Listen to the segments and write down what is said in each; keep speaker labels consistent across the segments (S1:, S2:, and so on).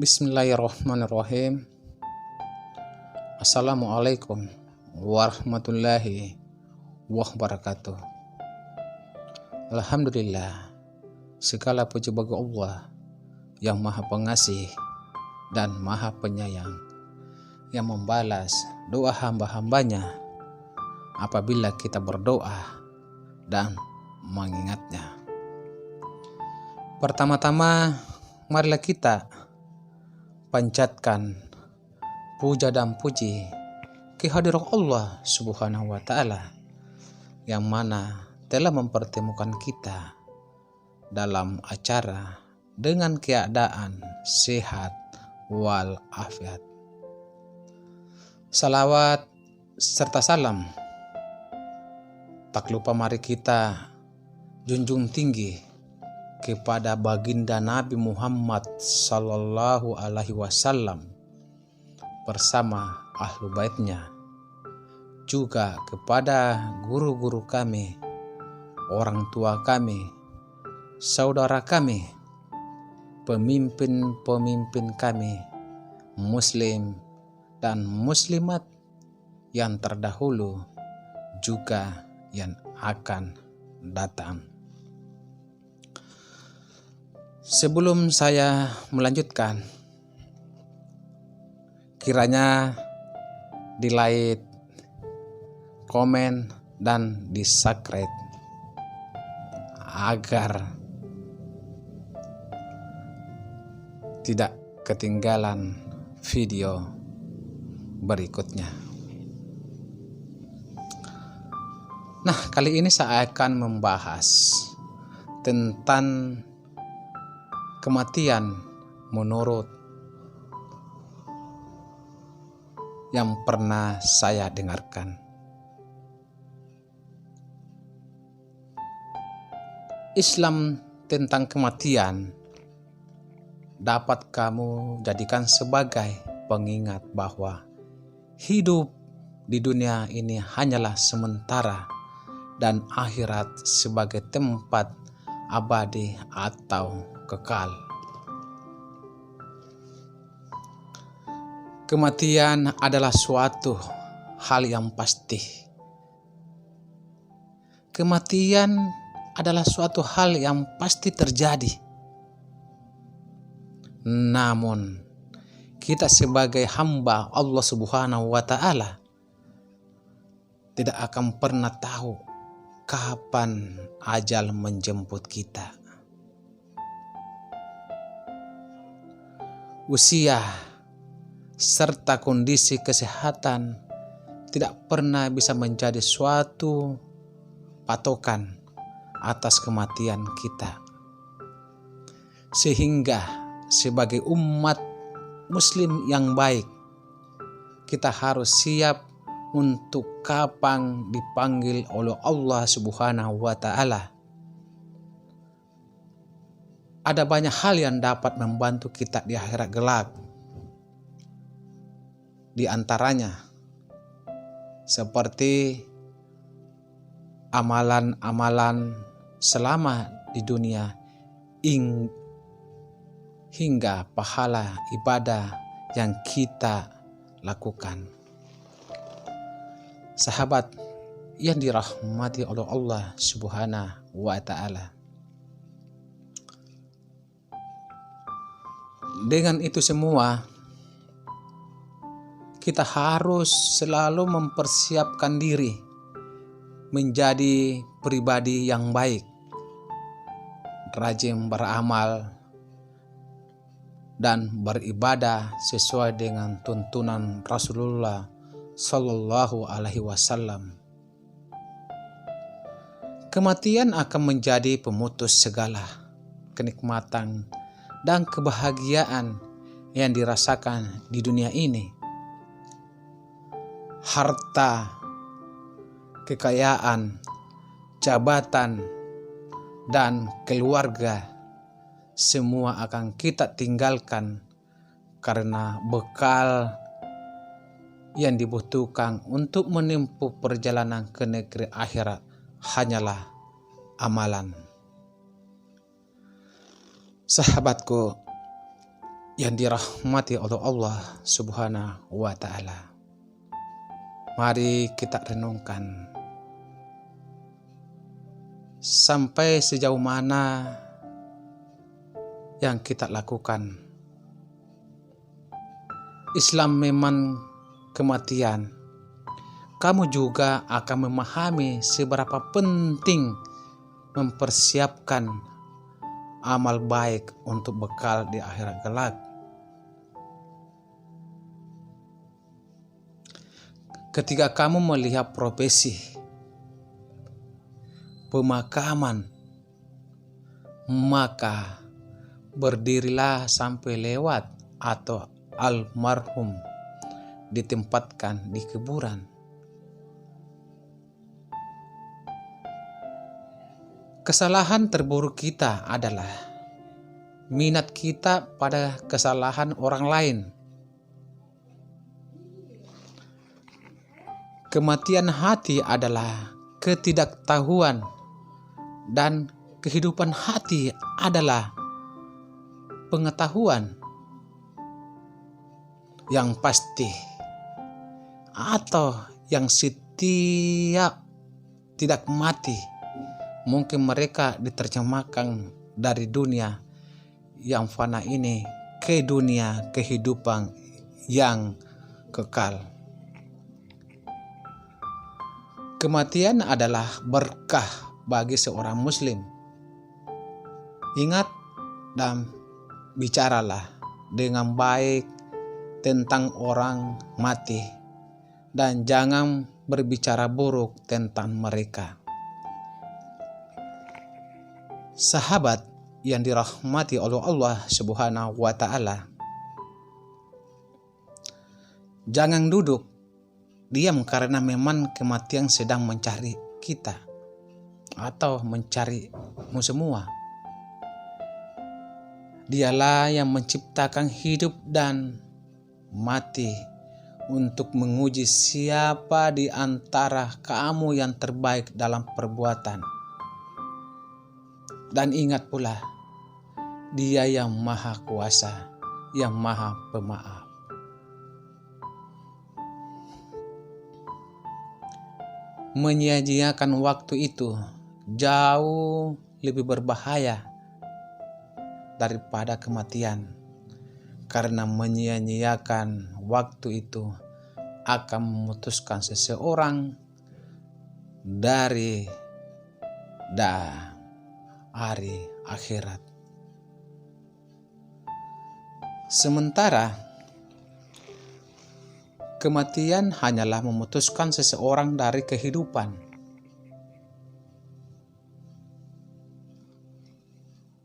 S1: Bismillahirrahmanirrahim. Assalamualaikum warahmatullahi wabarakatuh. Alhamdulillah, segala puji bagi Allah yang Maha Pengasih dan Maha Penyayang, yang membalas doa hamba-hambanya apabila kita berdoa dan mengingatnya. Pertama-tama, marilah kita panjatkan puja dan puji kehadirat Allah Subhanahu wa Ta'ala, yang mana telah mempertemukan kita dalam acara dengan keadaan sehat walafiat. Salawat serta salam tak lupa mari kita junjung tinggi kepada baginda Nabi Muhammad Sallallahu Alaihi Wasallam bersama ahlu baitnya, juga kepada guru-guru kami, orang tua kami, saudara kami, pemimpin-pemimpin kami, muslim dan muslimat yang terdahulu juga yang akan datang. Sebelum saya melanjutkan, kiranya di like, komen, dan di subscribe agar tidak ketinggalan video berikutnya. Nah, kali ini saya akan membahas tentang kematian menurut yang pernah saya dengarkan. Islam tentang kematian dapat kamu jadikan sebagai pengingat bahwa hidup di dunia ini hanyalah sementara dan akhirat sebagai tempat abadi atau kekal. Kematian adalah suatu hal yang pasti. Kematian adalah suatu hal yang pasti terjadi. Namun, kita sebagai hamba Allah Subhanahu wa Ta'ala tidak akan pernah tahu kapan ajal menjemput kita. Usia serta kondisi kesehatan tidak pernah bisa menjadi suatu patokan atas kematian kita. Sehingga sebagai umat muslim yang baik, kita harus siap untuk kapan dipanggil oleh Allah Subhanahu wa Ta'ala. Ada banyak hal yang dapat membantu kita di akhirat kelak. Di antaranya seperti amalan-amalan selama di dunia hingga pahala ibadah yang kita lakukan. Sahabat yang dirahmati oleh Allah Subhanahu wa Ta'ala, dengan itu semua, kita harus selalu mempersiapkan diri menjadi pribadi yang baik, rajin beramal, dan beribadah sesuai dengan tuntunan Rasulullah Sallallahu Alaihi Wasallam. Kematian akan menjadi pemutus segala kenikmatan dan kebahagiaan yang dirasakan di dunia ini. Harta, kekayaan, jabatan, dan keluarga semua akan kita tinggalkan karena bekal yang dibutuhkan untuk menempuh perjalanan ke negeri akhirat hanyalah amalan. Sahabatku, yang dirahmati oleh Allah Subhanahu wa Ta'ala, mari kita renungkan sampai sejauh mana yang kita lakukan. Islam memang kematian. Kamu juga akan memahami seberapa penting mempersiapkan amal baik untuk bekal di akhirat kelak. Ketika kamu melihat profesi pemakaman, maka berdirilah sampai lewat atau almarhum ditempatkan di kuburan. Kesalahan terburuk kita adalah minat kita pada kesalahan orang lain. Kematian hati adalah ketidaktahuan, dan kehidupan hati adalah pengetahuan yang pasti atau yang setiap tidak mati. Mungkin mereka diterjemahkan dari dunia yang fana ini ke dunia kehidupan yang kekal. Kematian adalah berkah bagi seorang muslim. Ingat dan bicaralah dengan baik tentang orang mati, dan jangan berbicara buruk tentang mereka. Sahabat yang dirahmati oleh Allah Subhanahu wa Ta'ala, jangan duduk diam karena memang kematian sedang mencari kita atau mencarimu semua. Dialah yang menciptakan hidup dan mati untuk menguji siapa di antara kamu yang terbaik dalam perbuatan. Dan ingat pula, Dia yang Maha Kuasa, yang Maha Pemaaf. Menyia-nyiakan waktu itu jauh lebih berbahaya daripada kematian, karena menyia-nyiakan waktu itu akan memutuskan seseorang dari hari akhirat. Sementara kematian hanyalah memutuskan seseorang dari kehidupan.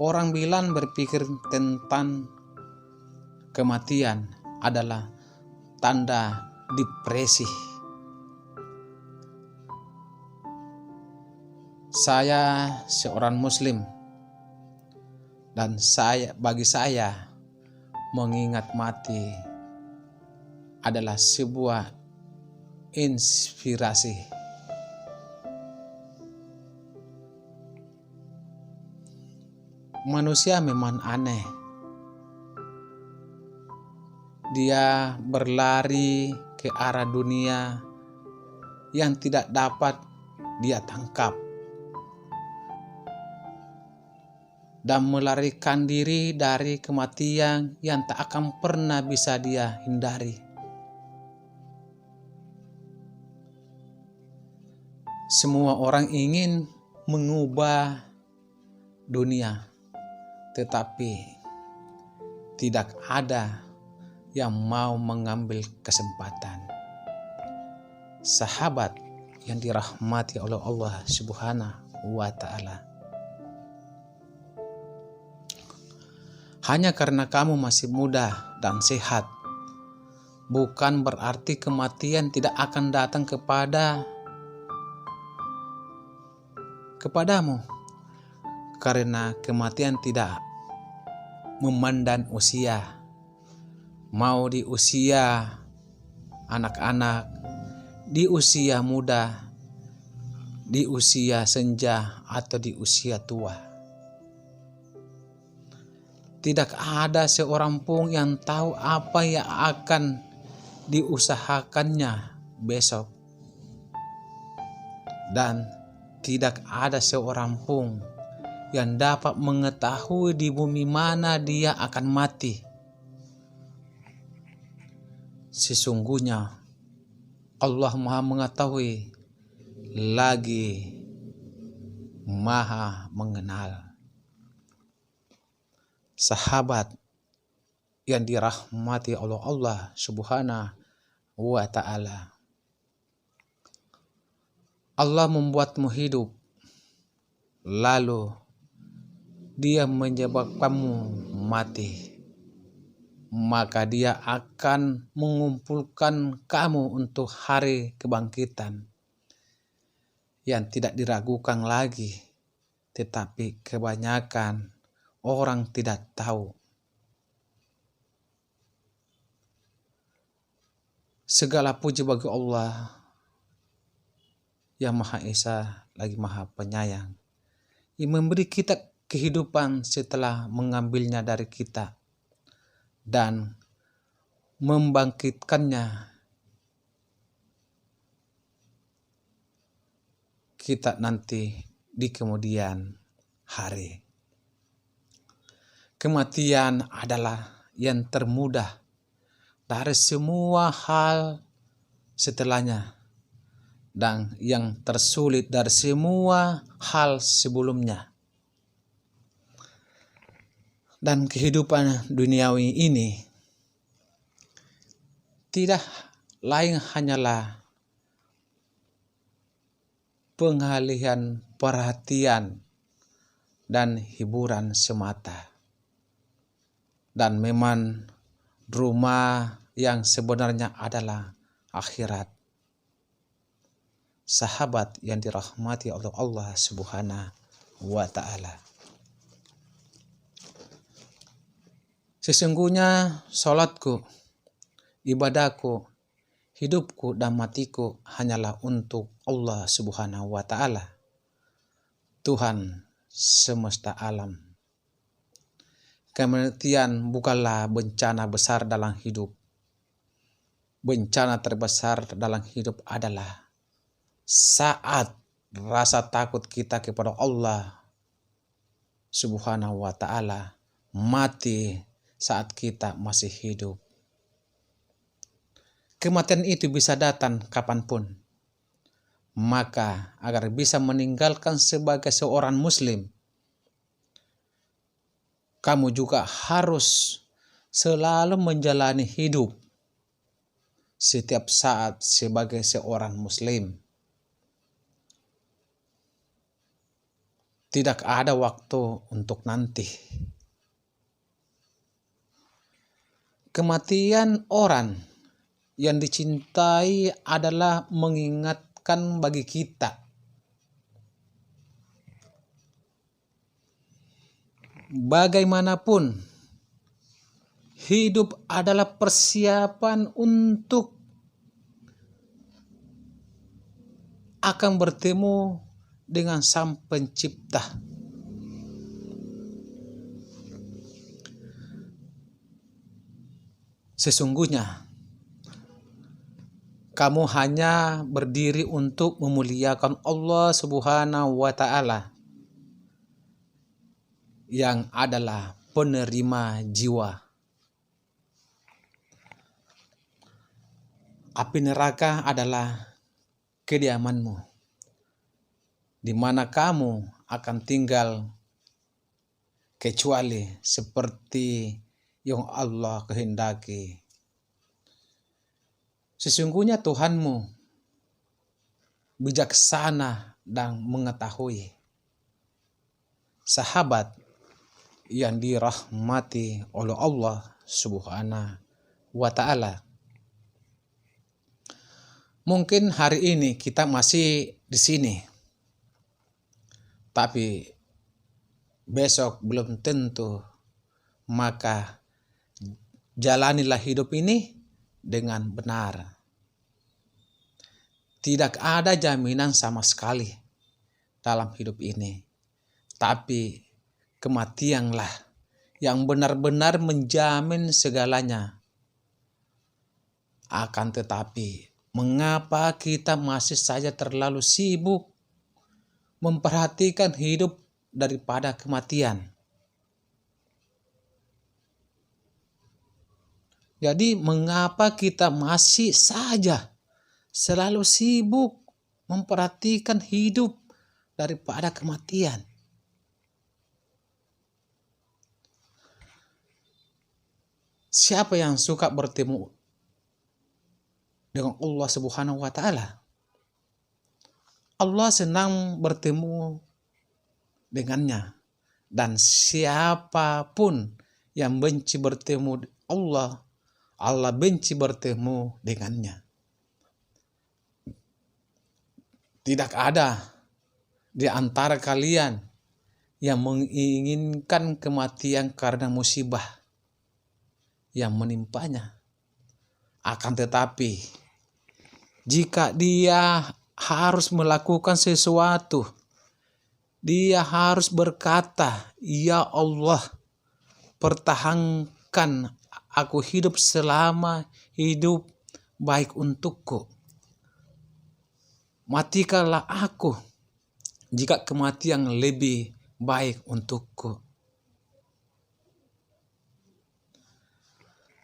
S1: Orang bilang berpikir tentang kematian adalah tanda depresi. Saya seorang muslim, dan bagi saya mengingat mati adalah sebuah inspirasi. Manusia memang aneh. Dia berlari ke arah dunia yang tidak dapat dia tangkap, dan melarikan diri dari kematian yang tak akan pernah bisa dia hindari. Semua orang ingin mengubah dunia, tetapi tidak ada yang mau mengambil kesempatan. Sahabat yang dirahmati oleh Allah Subhanahu wa Ta'ala, hanya karena kamu masih muda dan sehat, bukan berarti kematian tidak akan datang kepadamu. Karena kematian tidak memandang usia, mau di usia anak-anak, di usia muda, di usia senja, atau di usia tua. Tidak ada seorang pun yang tahu apa yang akan diusahakannya besok. Dan tidak ada seorang pun yang dapat mengetahui di bumi mana dia akan mati. Sesungguhnya Allah Maha mengetahui lagi Maha mengenal. Sahabat yang dirahmati oleh Allah Subhanahu wa ta'ala, Allah membuatmu hidup, lalu Dia menyebabkanmu mati. Maka Dia akan mengumpulkan kamu untuk hari kebangkitan yang tidak diragukan lagi, tetapi kebanyakan orang tidak tahu. Segala puji bagi Allah yang Maha Esa lagi Maha Penyayang, yang memberi kita kehidupan setelah mengambilnya dari kita dan membangkitkannya kita nanti di kemudian hari. Kematian adalah yang termudah dari semua hal setelahnya dan yang tersulit dari semua hal sebelumnya. Dan kehidupan duniawi ini tidak lain hanyalah pengalihan perhatian dan hiburan semata. Dan memang rumah yang sebenarnya adalah akhirat. Sahabat yang dirahmati oleh Allah Subhanahu wa ta'ala. Sesungguhnya salatku, ibadahku, hidupku dan matiku hanyalah untuk Allah Subhanahu wa ta'ala, Tuhan semesta alam. Kematian bukanlah bencana besar dalam hidup. Bencana terbesar dalam hidup adalah saat rasa takut kita kepada Allah Subhanahu wa ta'ala mati saat kita masih hidup. Kematian itu bisa datang kapanpun. Maka agar bisa meninggalkan sebagai seorang muslim, kamu juga harus selalu menjalani hidup setiap saat sebagai seorang muslim. Tidak ada waktu untuk nanti. Kematian orang yang dicintai adalah mengingatkan bagi kita bagaimanapun hidup adalah persiapan untuk akan bertemu dengan Sang Pencipta. Sesungguhnya kamu hanya berdiri untuk memuliakan Allah Subhanahu wa ta'ala yang adalah penerima jiwa. Api neraka adalah kediamanmu, di mana kamu akan tinggal kecuali seperti yang Allah kehendaki. Sesungguhnya Tuhanmu bijaksana dan mengetahui. Sahabat yang dirahmati oleh Allah Subhanahu wa ta'ala, mungkin hari ini kita masih di sini, tapi besok belum tentu. Maka jalanilah hidup ini dengan benar. Tidak ada jaminan sama sekali dalam hidup ini, tapi kematianlah yang benar-benar menjamin segalanya. Akan tetapi, mengapa kita masih saja terlalu sibuk memperhatikan hidup daripada kematian? Jadi mengapa kita masih saja selalu sibuk memperhatikan hidup daripada kematian? Siapa yang suka bertemu dengan Allah Subhanahu wa Ta'ala? Allah senang bertemu dengannya. Dan siapapun yang benci bertemu Allah, Allah benci bertemu dengannya. Tidak ada di antara kalian yang menginginkan kematian karena musibah yang menimpanya. Akan tetapi, jika dia harus melakukan sesuatu, dia harus berkata, "Ya Allah, pertahankan aku hidup selama hidup baik untukku. Matikanlah aku jika kematian lebih baik untukku."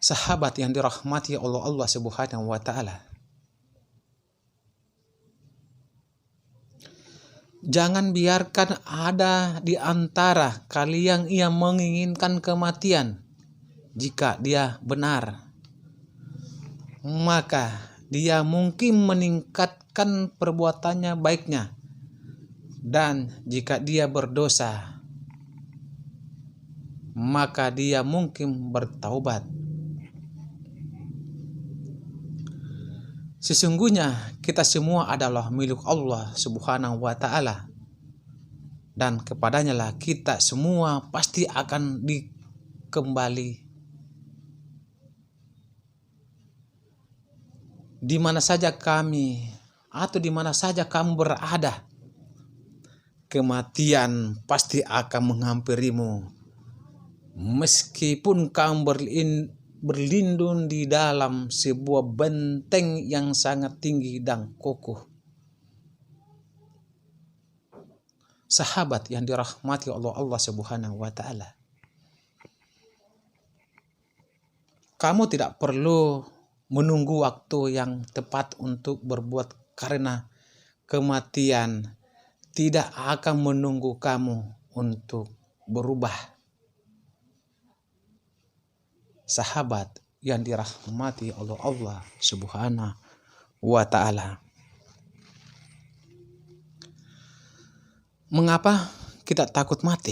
S1: Sahabat yang dirahmati oleh Allah Subhanahu wa Ta'ala, jangan biarkan ada di antara kalian yang menginginkan kematian. Jika dia benar, maka dia mungkin meningkatkan perbuatannya baiknya. Dan jika dia berdosa, maka dia mungkin bertaubat. Sesungguhnya kita semua adalah milik Allah Subhanahu wa Ta'ala, dan kepadanya lah kita semua pasti akan dikembali. Di mana saja kami atau di mana saja kamu berada, kematian pasti akan menghampirimu. Meskipun kamu berlindung di dalam sebuah benteng yang sangat tinggi dan kokoh. Sahabat yang dirahmati oleh Allah Subhanahu wa Ta'ala, kamu tidak perlu menunggu waktu yang tepat untuk berbuat, karena kematian tidak akan menunggu kamu untuk berubah. Sahabat yang dirahmati oleh Allah Subhanahu wa Ta'ala, mengapa kita takut mati?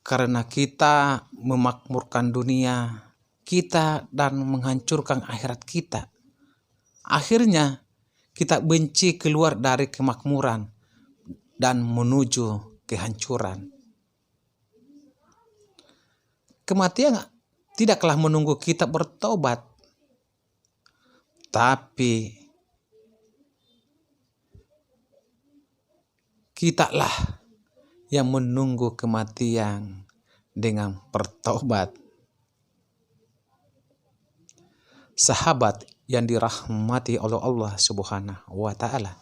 S1: Karena kita memakmurkan dunia kita dan menghancurkan akhirat kita. Akhirnya kita benci keluar dari kemakmuran dan menuju kehancuran. Kematian tidaklah menunggu kita bertobat, tapi kitalah yang menunggu kematian dengan bertobat. Sahabat yang dirahmati oleh Allah Subhanahu wa Ta'ala,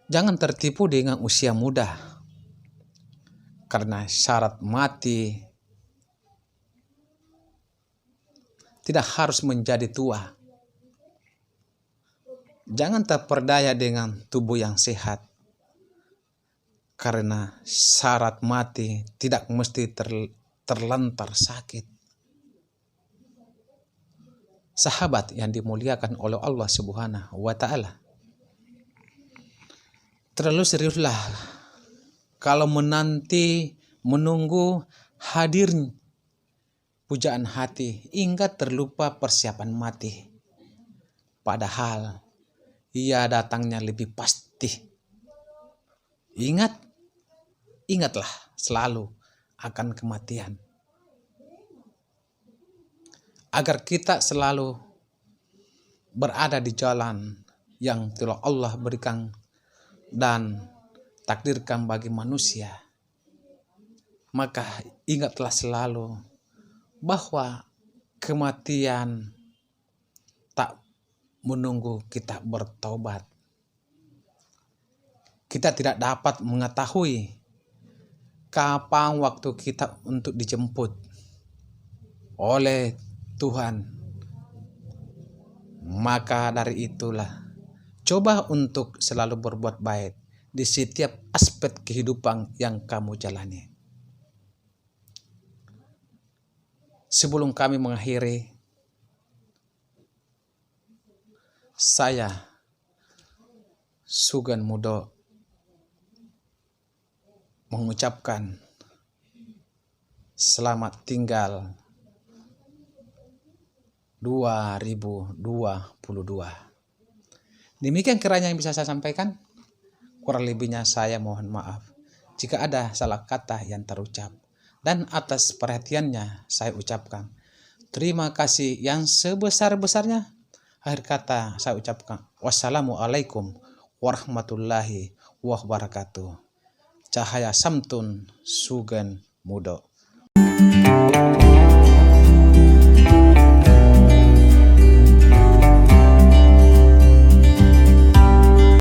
S1: jangan tertipu dengan usia muda, karena syarat mati tidak harus menjadi tua. Jangan terperdaya dengan tubuh yang sehat, karena syarat mati tidak mesti terlantar sakit. Sahabat yang dimuliakan oleh Allah Subhanahu wa Ta'ala, terlalu seriuslah kalau menunggu hadir pujaan hati hingga terlupa persiapan mati. Padahal ia datangnya lebih pasti. Ingatlah selalu akan kematian, agar kita selalu berada di jalan yang telah Allah berikan dan takdirkan bagi manusia, maka ingatlah selalu bahwa kematian tak menunggu kita bertobat. Kita tidak dapat mengetahui kapan waktu kita untuk dijemput oleh Tuhan. Maka dari itulah, coba untuk selalu berbuat baik di setiap aspek kehidupan yang kamu jalani. Sebelum kami mengakhiri, saya Sugeng Mudo mengucapkan selamat tinggal 2022. Demikian kiranya yang bisa saya sampaikan. Kurang lebihnya saya mohon maaf jika ada salah kata yang terucap. Dan atas perhatiannya saya ucapkan terima kasih yang sebesar-besarnya. Akhir kata saya ucapkan wassalamualaikum warahmatullahi wabarakatuh. Cahaya Samtun Sugeng Mudo.